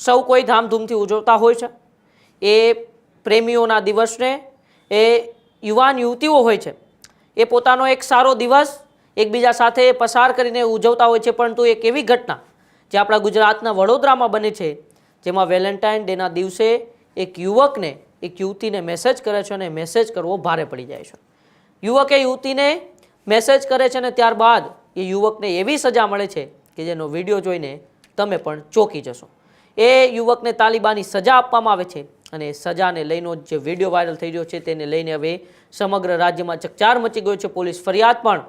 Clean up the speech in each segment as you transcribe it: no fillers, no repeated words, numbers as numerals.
સૌ કોઈ ધામધૂમથી ઉજવતા હોય છે. એ પ્રેમીઓના દિવસને એ યુવાન યુવતીઓ હોય છે એ પોતાનો એક સારો દિવસ એકબીજા સાથે પસાર કરીને ઉજવતા હોય છે. પરંતુ એક એવી ઘટના જે આપણા ગુજરાતના વડોદરામાં બની છે, જેમાં વેલેન્ટાઇન ડેના દિવસે એક યુવકને એક યુવતીને મેસેજ કરે છે અને મેસેજ કરવો ભારે પડી જાય છે. યુવકે યુવતીને મેસેજ કરે છે અને ત્યારબાદ એ યુવકને એવી સજા મળે છે કે જેનો વિડીયો જોઈને તમે પણ ચોંકી જશો. એ યુવકને તાલિબાની સજા આપવામાં આવે છે અને એ સજાને લઈને જે વિડીયો વાયરલ થઈ રહ્યો છે તેને લઈને હવે સમગ્ર રાજ્યમાં ચકચાર મચી ગયો છે. પોલીસ ફરિયાદ પણ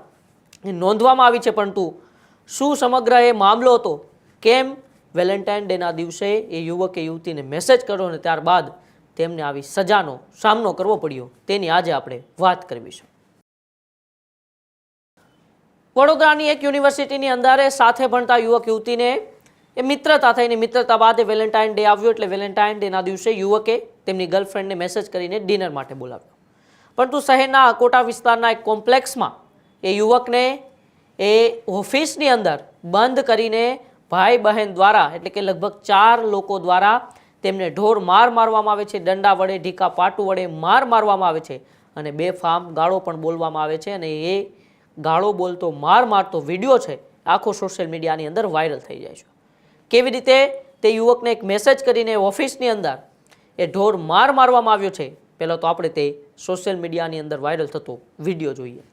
નોંધવામાં આવી છે. પરંતુ શું સમગ્ર એ મામલો હતો? કેમ વેલેન્ટાઇન ડેના દિવસે એ યુવકે યુવતીને મેસેજ કર્યો અને ત્યારબાદ તેમને આવી સજાનો સામનો કરવો પડ્યો, તેની આજે આપણે વાત કરવી છે. વડોદરાની એક યુનિવર્સિટીની અંદર સાથે ભણતા યુવક યુવતીને એ મિત્રતા થઈને મિત્રતા બાદ વેલેન્ટાઇન ડે આવ્યો એટલે વેલેન્ટાઇન ડેના દિવસે યુવકે તેમની ગર્લફ્રેન્ડને મેસેજ કરીને ડિનર માટે બોલાવ્યો. પરંતુ શહેરના અકોટા વિસ્તારના એક કોમ્પ્લેક્સમાં એ યુવકને એ ઓફિસની અંદર બંધ કરીને ભાઈ બહેન દ્વારા એટલે કે લગભગ 4 લોકો દ્વારા તેમને ઢોર માર મારવામાં આવે છે. દંડા વડે, ઢીકા પાટું વડે માર મારવામાં આવે છે અને બેફામ ગાળો પણ બોલવામાં આવે છે. અને એ ગાળો બોલતો માર મારતો વિડીયો છે આખો સોશિયલ મીડિયાની અંદર વાયરલ થઈ જાય છે. કેવી રીતે તે યુવકને એક મેસેજ કરીને ઓફિસની અંદર એ ઢોર માર મારવામાં આવ્યો છે, પહેલાં તો આપણે તે સોશિયલ મીડિયાની અંદર વાયરલ થતો વિડીયો જોઈએ.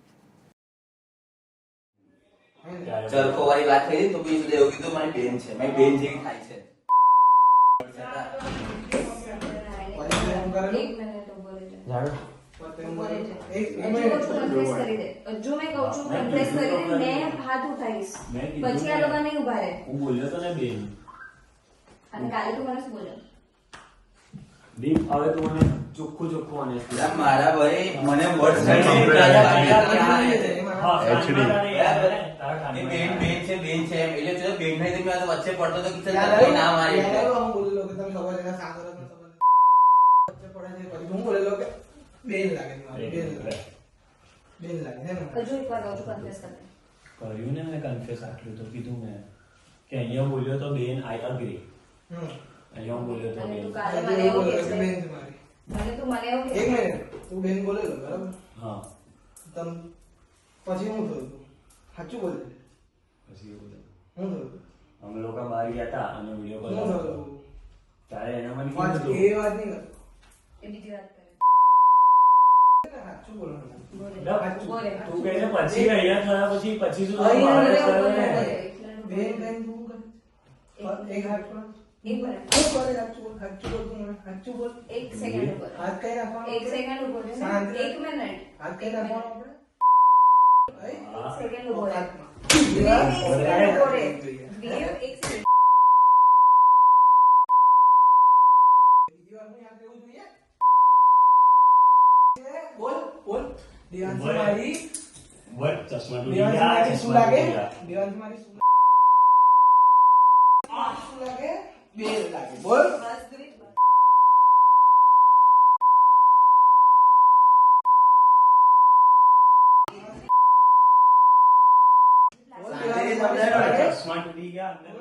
ચરખો વાળી વાત કરી તો બીજું એવું કીધું મારી બેન છે, મારી બેન જેવી થાય છે. મારા ભાઈ મને બેન છે એમ એટલે બેન નહીં વચ્ચે પડતો તો ના મારી બેન લાગે બેન લાગે કર્યું ને મેં કન્ફેસ આટલું તો કીધું મેં કે અહીંયા બોલ્યો તો બેન આઈ અગ્રી, અહીંયા બોલ્યો તો બેન. એક મિનિટ તું બેન બોલેલો બરાબર? હા. પછી હું થયું? સાચું બોલે. પછી એવું થયું હું થયું? અમે લોકો બહાર ગયા હતા અને વિડીયો કોલ હું થયું? ત્યારે એના મને એ કીધું વાત નહીં કરતો. સાચું બોલવાનું. તું કહે છે પછી અહીંયા થયા પછી શું બેન બેન તું કર. એક હાથ પર એક બોલ સાચું બોલ તું મને સાચું બોલ. એક સેકન્ડ ઉપર હાથ કઈ રાખવાનો? એક સેકન્ડ ઉપર શાંત રહે. 1 મિનિટ હાથ કઈ રાખવાનો આપણે? એક સેકન્ડ ઉપર હાથમાં. એક સેકન્ડ ઉપર એક સેકન્ડ બીજી વાર હું યાદ રહેવું જોઈએ. બોલ બોલ. દેવાંશી મારી વટ ચશ્મા તૂટી દેવાંશી ગયા, મારી શું ચશ્મા લાગે? તૂટી ગયા. દેવાંશી મારી શું લાગે? બેન લાગે. બોલ. ચશ્મા તૂટી ગયા અંદર.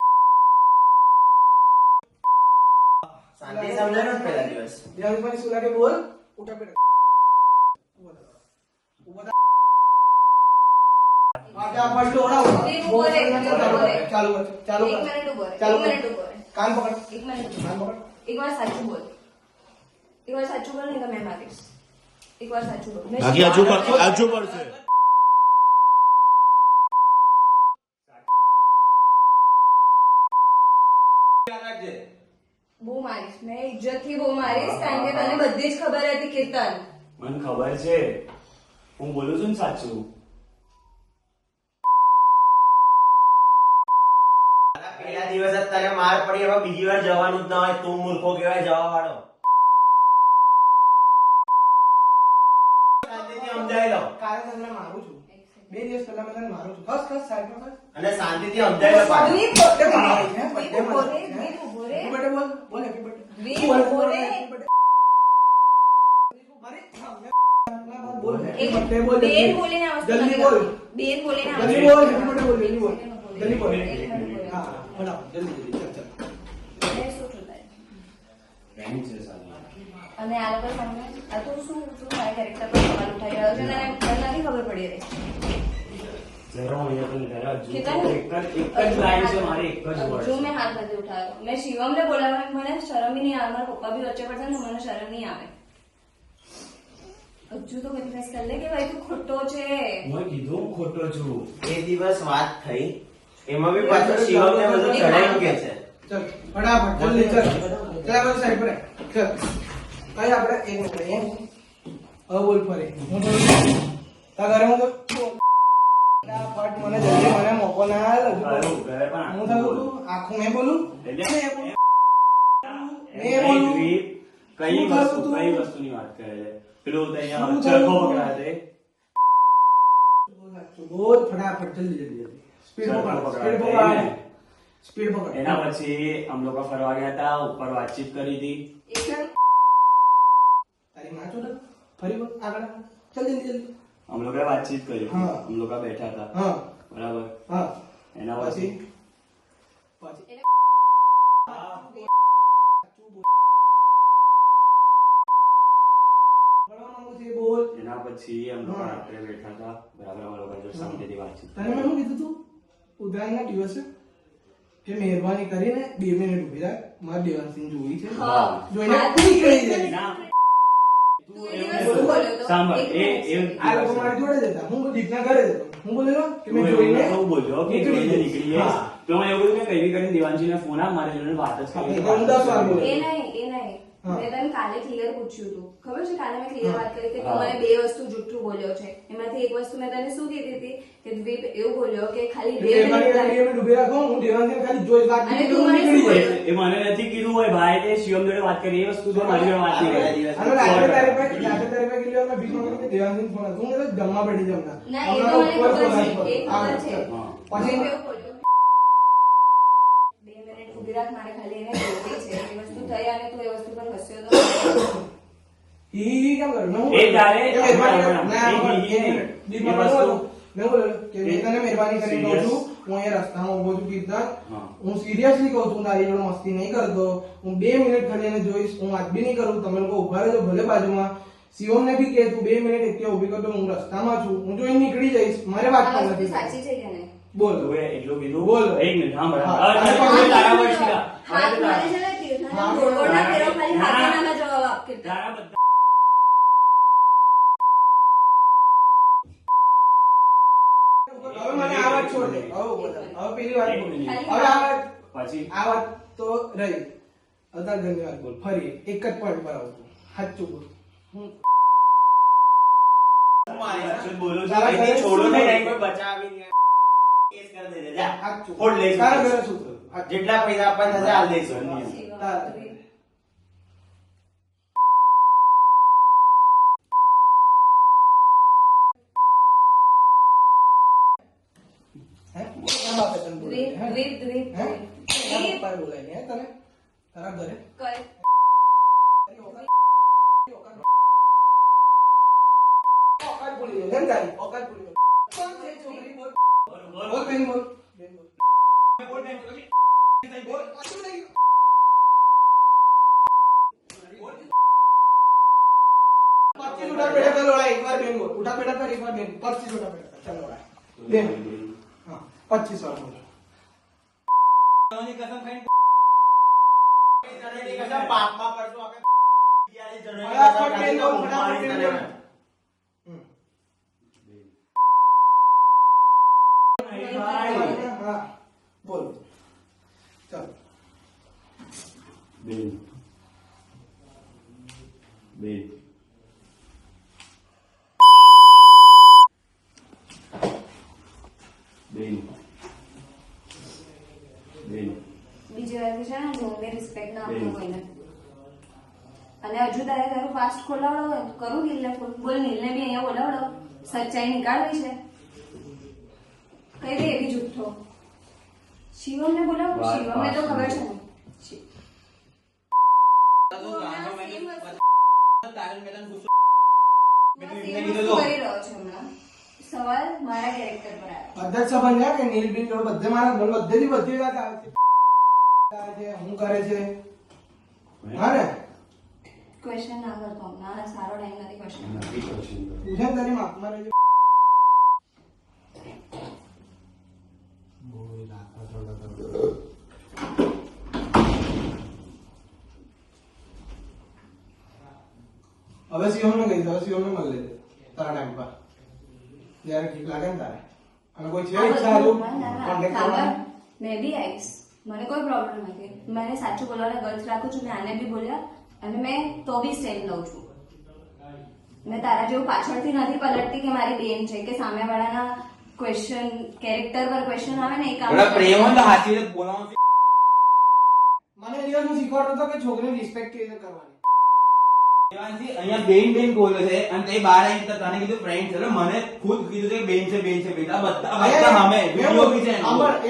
શાંતિ સમજાય ને પહેલા દિવસ દેવાંશી મારી શું લાગે? બોલ. ઉઠા બેટા. ચાલુ કર. ચાલુ એક કર. મિનિટ ઉપર ચાલુ એક કર. મિનિટ ઉપર કાન પકડ. એક મિનિટ કાન ઉપર પકડ. એક વાર સાચું બોલ. એક વાર સાચું બોલ નહીં તો મેં મારીશ. એક વાર સાચું બોલ. બાકી હજુ પડશે. બહુ મારીશ, મેં ઇજ્જતથી બહુ મારીશ, કારણ કે તને બધી જ ખબર હતી કીર્તન. મને ખબર છે હું બોલું છું ને સાચું. પહેલા દિવસ જ તને માર પડી, હવે બીજી વાર જવાનું જ ના હોય. તું મૂર્ખો કહેવાય જવા વાળો. શાંતિથી સમજાવી લો કાલે તમને મારું છું. 2 દિવસ પહેલા મેં તને મારું છું. ખસ ખસ સાઈડમાં ખસ. અને શાંતિથી સમજાવી લો પાછું. વીર બર્થડે મનાવી છે. બર્થડે ઉભો રે, મનાવી છે. વીર ઉભો રે. હેપી બર્થડે બોલ. બોલ હેપી બર્થડે. વીર બોલ, ઉભો બોલ, રે. Happy birthday. મારી બોલ હેપી એક બર્થડે બોલ. બેન બોલીને આવશે. જલ્દી બોલ. બેન બોલીને આવશે. જલ્દી બોલ. હેપી બર્થડે બોલ. જલ્દી બોલ. જલ્દી બોલ. એક મિનિટ બોલ. હા, બોલાવો. જલ્દી જલ્દી. ચાલ ચાલ. મેં શું છું તને? માઇન્ડ છે સારી. અને આ લોકો સામે આ તો શું તું મારા કેરેક્ટર પર સવાલ ઉઠાવી રહ્યો છે અને મને નથી ખબર પડી રહી. જરા અહીંયા તો જરા જો કેટલા? એક જ લાઈન છે મારી, એક જ વર્ડ જો મેં હાથ નથી ઉઠાવ્યો. મેં શિવમને બોલાવ્યો, મને શરમ નહીં આવે. મારા પપ્પા બી વચ્ચે પડશે ને મને શરમ નહીં આવે. હજુ તો કન્ફેસ કરી લે કે ભાઈ તું ખોટો છે. હું કીધું હું ખોટો છું. એ દિવસ વાત થઈ એમાં બી પાછો શિવમને બધું ચડાઈ કે છે. ચલ ફટાફટ જલ્દી ચલ ચલ આપણે સાઈડ પર ચલ કઈ આપણે એક મિનિટ હવે બોલ ફરી હું તો તા ઘરે હું તો ફટાફટ મને જલ્દી મને મોકો ના આલ હજુ હારું, ઘરે પણ હું થયું તું આખું મેં બોલું એટલે મેં બોલું કઈ શું થયું વસ્તુ તું? કઈ વસ્તુની વાત કરે છે? પેલું તો અહીંયા શું ચરખો થયું તું? પકડાય છે. બોલ ફટાફટ જલ્દી જલ્દી સ્પીડ ચરખો પકડ પકડાય સ્પીડ છે, પકડ એને. સ્પીડ પકડ એના પછી અમે લોકો ફરવા ગયા હતા, ઉપર વાતચીત કરી હતી. તારી માં ચોટ ફરી બોલ આગળ જલ્દી જલ્દી અમે લોકોએ વાતચીત કરી. હા. અમે લોકો બેઠા હતા, હા બરાબર. હા એના પછી પછી બોલવા માંગુ છું એ બોલ એના પછી અમે લોકો હા. રાત્રે બેઠા હતા, બરાબર. અમે લોકો જો શાંતિથી વાતચીત તને મેં શું કીધું તું ઉત્તરાયણના દિવસે કે મહેરબાની કરીને 2 મિનિટ ઉભી રાખ મારે દેવાંશીને જોવી છે હા. જોઈને નીકળી જાય ના, તું એ દિવસ શું બોલ્યો તો? સાંભળ, એક એ મિનિટ. આ લોકો મારી જોડે જ હતા હું દીપના ઘરે જ હતો હું બોલેલો કે મેં તું જોઈને એવું બોલ્યો કે જોઈને નીકળી જઈશ. હા. તો મેં એવું કહ્યું કે કઈ બી કરીને દેવાંશીને ફોન આપ, મારી જોડે વાત જ હા, કરી. તો હું 10 વાર બોલ્યો. એ નહીં હા. મેં તને કાલે ક્લિયર પૂછ્યું હતું. ખબર છે કાલે મેં ક્લિયર હા. વાત કરી કે તું હા. મને 2 વસ્તુ જુઠ્ઠું બોલ્યો છે. એમાંથી એક વસ્તુ મેં તને શું કીધી હતી કે દ્વીપ એવું બોલ્યો કે ખાલી 2 મહેરબાની કરીને 2 મિનિટ મિનિટ ઉભી રાખો હું દેવાંશીને ખાલી જોઈ વાત અને કરી તું મને નીકળી શું જાય એ મને નથી કીધું હોય ભાઈ, તે શિવમ જોડે વાત કરી, એ વસ્તુ તો મારી જોડે વાત નહીં કરી. અને રાત્રે તારી પાસે કેટલી વાર ભીખ માંગી કે દેવાંશીને ફોન આવ્યો. હું કીધું જમવા બેઠી જમના ના એ તો મને ખબર છે એ ખબર છે હા. પછી મેં એવું બોલ્યો 2 મિનિટ ઊભી રાખ મારે ખાલી એને જોવી છે એ વસ્તુ થઈ અને તું એ વસ્તુ પર હસ્યો તો ઈ કેમ કર્યું? મેં એ તારે- કે મહેરબાની કરીને- ના, ના, એ- એક એ- મિનિટ. એ દીપમાં વસ્તુ- બોલો. મેં બોલ્યો કે મેં તને મહેરબાની કરીને કહું Serious? છું હું અહીંયા રસ્તામાં ઉભો છું કીર્તન હા. હું સિરિયસલી કહું છું તારી જોડે મસ્તી નહીં કરતો હું 2 મિનિટ ખાલી એને જોઈશ હું વાત બી નહીં કરું તમે લોકો ઉભા રહેજો ભલે બાજુમાં શિવમને બી કે તું 2 મિનિટ એકલા ઊભી કરતો હું રસ્તામાં છું હું જોઈને નીકળી જઈશ મારે વાત આ પણ વસ્તુ નથી સાચી છે કે નહીં બોલ તું એ એટલું કીધું. બોલ. એક મિનિટ, સાંભળ. હા. હવે તારે હા. પણ તારા પર શીખા. હાથ હવે મારે તારા- છે ને તીર્થના હા. ગોળગોળના ફેરો ખાલી ના. હાથે નામે જવાબ આપ કે તારા બધા હવે મને આ વાત છોડ દે હવે બોલ. હવે પેલી વાત એક બોલ. મિનિટ. હવે આ વાત પછી આ વાત તો રહી અત્યારે ધન્યવાદ બોલ ફરી એક જ પોઈન્ટ પર આવું છું સાચું બોલ હું સાચું બોલું છું. તારા અહીંથી ઘરે છોડો શું ને થયું? ટાઈમ પર બચાવી દે. કેસ કરી દેજે. જા. સાચું ફોડ લઈશું. તારા ઘરે શું થયું? જેટલા પૈસા આપવાના થશે હાલ દઈશું. શિવમ, તારા. દ્વીપ. હે? કેમ બાપે તને બોલાય? હે? દ્વીપ, દ્વીપ, હે? દ્વીપ. તારા પપ્પાએ બોલાય ને, હે તને? તારા ઘરે? કર. ઓકાત ભૂલી ગયો, કેમ તારી? ઓકાત ભૂલી ગયો. કોણ છે છોકરી? બોલ. બોલ, બેન, બોલ. બેન, બોલ. બોલ. પાછું લઈ ગયો. બોલ. 25 ઉઠા પેડા કર લોડા, એકવાર બેન બોલ. ઉઠા પેડા કર, એકવાર બેન. 25 ઉઠા પેડા કર, ચાલ લોડા. બેન. હા, 25 વાર બોલ. તને કશા પાપમાં પડશું આપણે. બીજાની જનોઈ ફટાફટ બેન બોલ, હું ફટાફટ મારીશ બેન તને. બોલ. હમ. હા, બોલ. ચાલ. બેન બેન બેન બેન બીજી વાર છે ને જોઈને રિસ્પેક્ટ ના આપતો બેન. કોઈને અને હજુ તારે તારું ફાસ્ટ ખોલાવડો હોય તો કરું નીલને ફોન બોલ નીલને બી અહીંયા બોલાવડો સચ્ચાઈ નીકાળવી છે કઈ દે એવી જુઠ્ઠો શિવમને બોલાવું વાત શિવમને તો ખબર છે ને મેં તો બસ એમને એ કીધું વસ્તુ તો. કરી રહ્યો છે હમણાં સવાલ મારા કેરેક્ટર પર આવ્યો બધા જ સંબંધ છે કે નીલ બિલ જોડે બધે મારા ઘર બધેથી બધી વાત આવે છે હું કરે છે હા ને ક્વેશ્ચન ના કરતો ના સારો ટાઈમ નથી ક્વેશ્ચન પૂછે ને તારી માફમાં રહેજો. હવે શિવમને કહી દો, હવે શિવમને મળી લેજે તારા ટાઈમ પર જ્યારે ઠીક લાગે ને તારે. અને કોઈ છે ઈચ્છા હારું કોન્ટેક્ટ કરવાનો? મેં બી આવીશ, મને કોઈ પ્રોબ્લેમ નથી. મને સાચું બોલવાને ગર્લ્સ રાખું છું. મેં આને બી બોલ્યા અને મેં તો બી સ્ટેન્ડ લઉં છું. મેં તારા જેવું પાછળથી નથી પલટતી કે મારી બેન છે કે સામેવાળાના ક્વેશ્ચન કેરેક્ટર પર ક્વેશ્ચન આવે ને એ કામ પ્રેમ હોય તો હાથી બોલવાનું મને એ દિવસ હું શીખવાડતો હતો કે છોકરીની રિસ્પેક્ટ કેવી રીતે કરવાની. અહીંયા બેન બોલે છે અને તે બહાર આવીને તને કીધું ફ્રેન્ડ છે. મને ખુદ કીધું છે બેન છે આ બધા સામે વિડિયો બી છે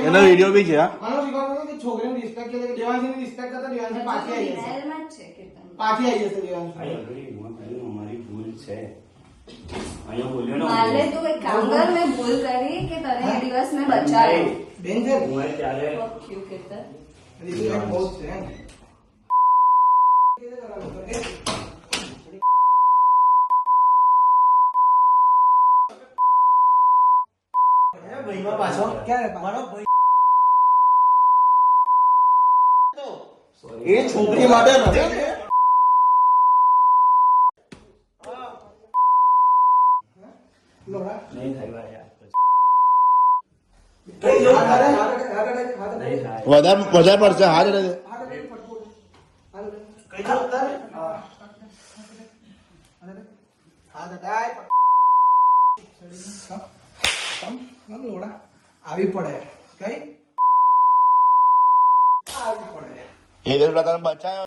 એનો વિડિયો બી છે. મને શીખવાડતો હતો કે છોકરીની રિસ્પેક્ટ કેવી રીતે, દેવાંશીની રિસ્પેક્ટ કરતા દેવાંશી પાછી આવી જશે. રિયલમાં જ છે કીર્તન. પાછી આવી જશે દેવાંશી. અમારી ભૂલ છે. અહીંયા બોલ્યો ને મારે તું એક કામ કર, મેં ભૂલ કરી કે તને એ દિવસ મેં બચાવ્યો. બેન છે ને? હું ત્યારે Fuck you, કીર્તન. રિસ્પેક્ટ બહુ જ છે ને. કેવી રીતે કરવાનું છે? ભાઈમાં પાછો ક્યારે મારો ભાઈ એ છોકરી માટે રમે છે. લોડા નહીં થાય ભાઈ યાર. કઈ જો હાથ નહીં થાય. વધારે પડશે હાથ રહે. કઈ જો તારે લોડા આવી પડે કઈ આવી પડે. એ તો તને બચાયો.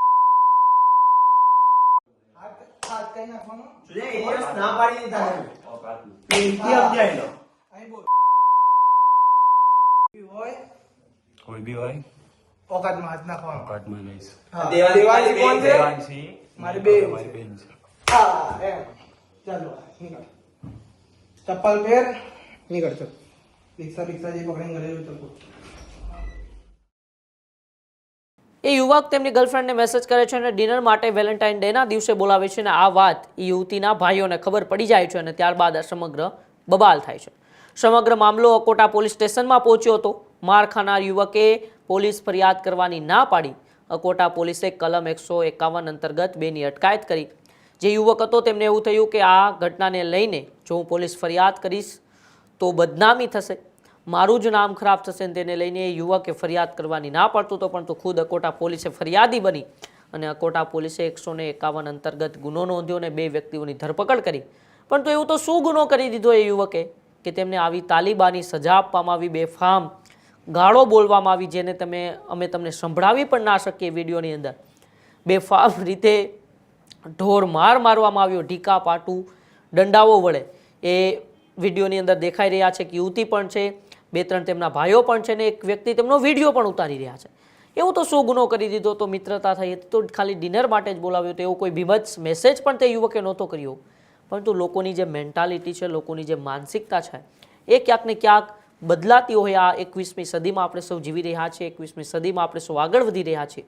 હાથ કઈ નાખવાનો એ દિવસ ના પાડી દીધા તમે. ઓકાતનું. પ્રેમથી સમજાવી લો. અહીં બોલ હોય કોઈ બી હોય ઓકાતમાં હાથ નાખવાનો. ઓકાતમાં લઈશ. હા. દેવાંશી દેવાંશી કોણ છે? દેવાંશી મારી બેન છે. મારી બેન છે. હા એમ ચાલો નીકળ ચપ્પલ પહેર નીકળ ચલ. રિક્ષા જે પકડીને ઘરે જવું ચલ. એ યુવક તેમની ગર્લફ્રેન્ડને મેસેજ કરે છે અને ડિનર માટે વેલેન્ટાઇન ડેના દિવસે બોલાવે છે અને આ વાત એ યુવતીના ભાઈઓને ખબર પડી જાય છે અને ત્યારબાદ આ સમગ્ર બબાલ થાય છે. સમગ્ર મામલો અકોટા પોલીસ સ્ટેશનમાં પહોંચ્યો હતો. માર ખાનાર યુવકે પોલીસ ફરિયાદ કરવાની ના પાડી અકોટા પોલીસે કલમ 151 અંતર્ગત બેની અટકાયત કરી. જે યુવક હતો તેમને એવું થયું કે આ ઘટનાને લઈને જો હું પોલીસ ફરિયાદ કરીશ તો બદનામી થશે, મારું જ નામ ખરાબ થશે. તેને લઈને એ યુવકે ફરિયાદ કરવાની ના પાડતું હતો, પરંતુ ખુદ અકોટા પોલીસે ફરિયાદી બની અને અકોટા પોલીસે 151 અંતર્ગત ગુનો નોંધ્યો અને 2 વ્યક્તિઓની ધરપકડ કરી. પરંતુ એવું તો શું ગુનો કરી દીધો એ યુવકે કે તેમને આવી તાલિબાની સજા આપવામાં આવી, બેફામ ગાળો બોલવામાં આવી, જેને અમે તમને સંભળાવી પણ ના શકીએ વિડીયોની અંદર. બેફામ રીતે ઢોર મારવામાં આવ્યો, ઢીકા પાટું દંડાઓ વડે એ વિડીયોની અંદર દેખાઈ રહ્યા છે. કે યુવતી પણ છે, 2-3 તેમના ભાઈઓ પણ છે ને એક વ્યક્તિ તેમનો વિડીયો પણ ઉતારી રહ્યા છે. એવું તો શું ગુનો કરી દીધો? તો મિત્રતા થઈ હતી તો ખાલી ડિનર માટે જ બોલાવ્યો હતો, એવું કોઈ બીભત્સ મેસેજ પણ તે યુવકે નહોતો કર્યો. પરંતુ લોકોની જે મેન્ટાલિટી છે, લોકોની જે માનસિકતા છે એ ક્યાંક ને ક્યાંક બદલાતી હોય. આ 21મી સદીમાં આપણે સૌ જીવી રહ્યા છીએ, 21મી સદીમાં આપણે સૌ આગળ વધી રહ્યા છીએ,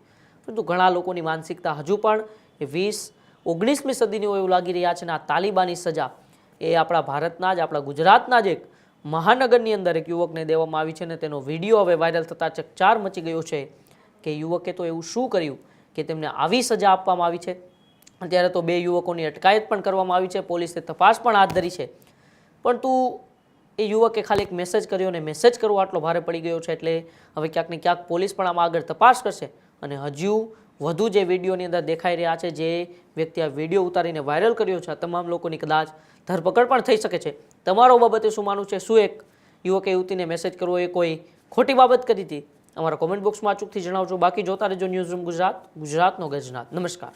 પરંતુ ઘણા લોકોની માનસિકતા હજુ પણ એ 20-19મી સદીની હોય એવું લાગી રહ્યા છે. અને આ તાલિબાની સજા એ આપણા ભારતના જ, આપણા ગુજરાતના જ એક મહાનગરની અંદર એક યુવકને દેવામાં આવી છે અને તેનો વિડીયો હવે વાયરલ થતાં ચકચાર મચી ગયો છે કે યુવકે તો એવું શું કર્યું કે તેમને આવી સજા આપવામાં આવી છે. અત્યારે તો 2 યુવકોની અટકાયત પણ કરવામાં આવી છે, પોલીસે તપાસ પણ હાથ ધરી છે. પરંતુ એ યુવકે ખાલી એક મેસેજ કર્યો અને મેસેજ કરવો આટલો ભારે પડી ગયો છે. એટલે હવે ક્યાંક ને ક્યાંક પોલીસ પણ આમાં આગળ તપાસ કરશે અને હજુ વધુ જે વિડીયોની અંદર દેખાઈ રહ્યા છે, જે વ્યક્તિ આ વિડીયો ઉતારીને વાયરલ કર્યો છે, આ તમામ લોકોની કદાચ ધરપકડ પણ થઈ શકે છે. તમારો બાબતે શું માનવું છે? શું એક યુવકે યુવતીને મેસેજ કરવો એ કોઈ ખોટી બાબત કરી હતી? અમારા કોમેન્ટ બોક્સમાં અચૂકથી જણાવજો. બાકી જોતા રહેજો ન્યૂઝરૂમ ગુજરાત, ગુજરાતનો ગજનાત. નમસ્કાર.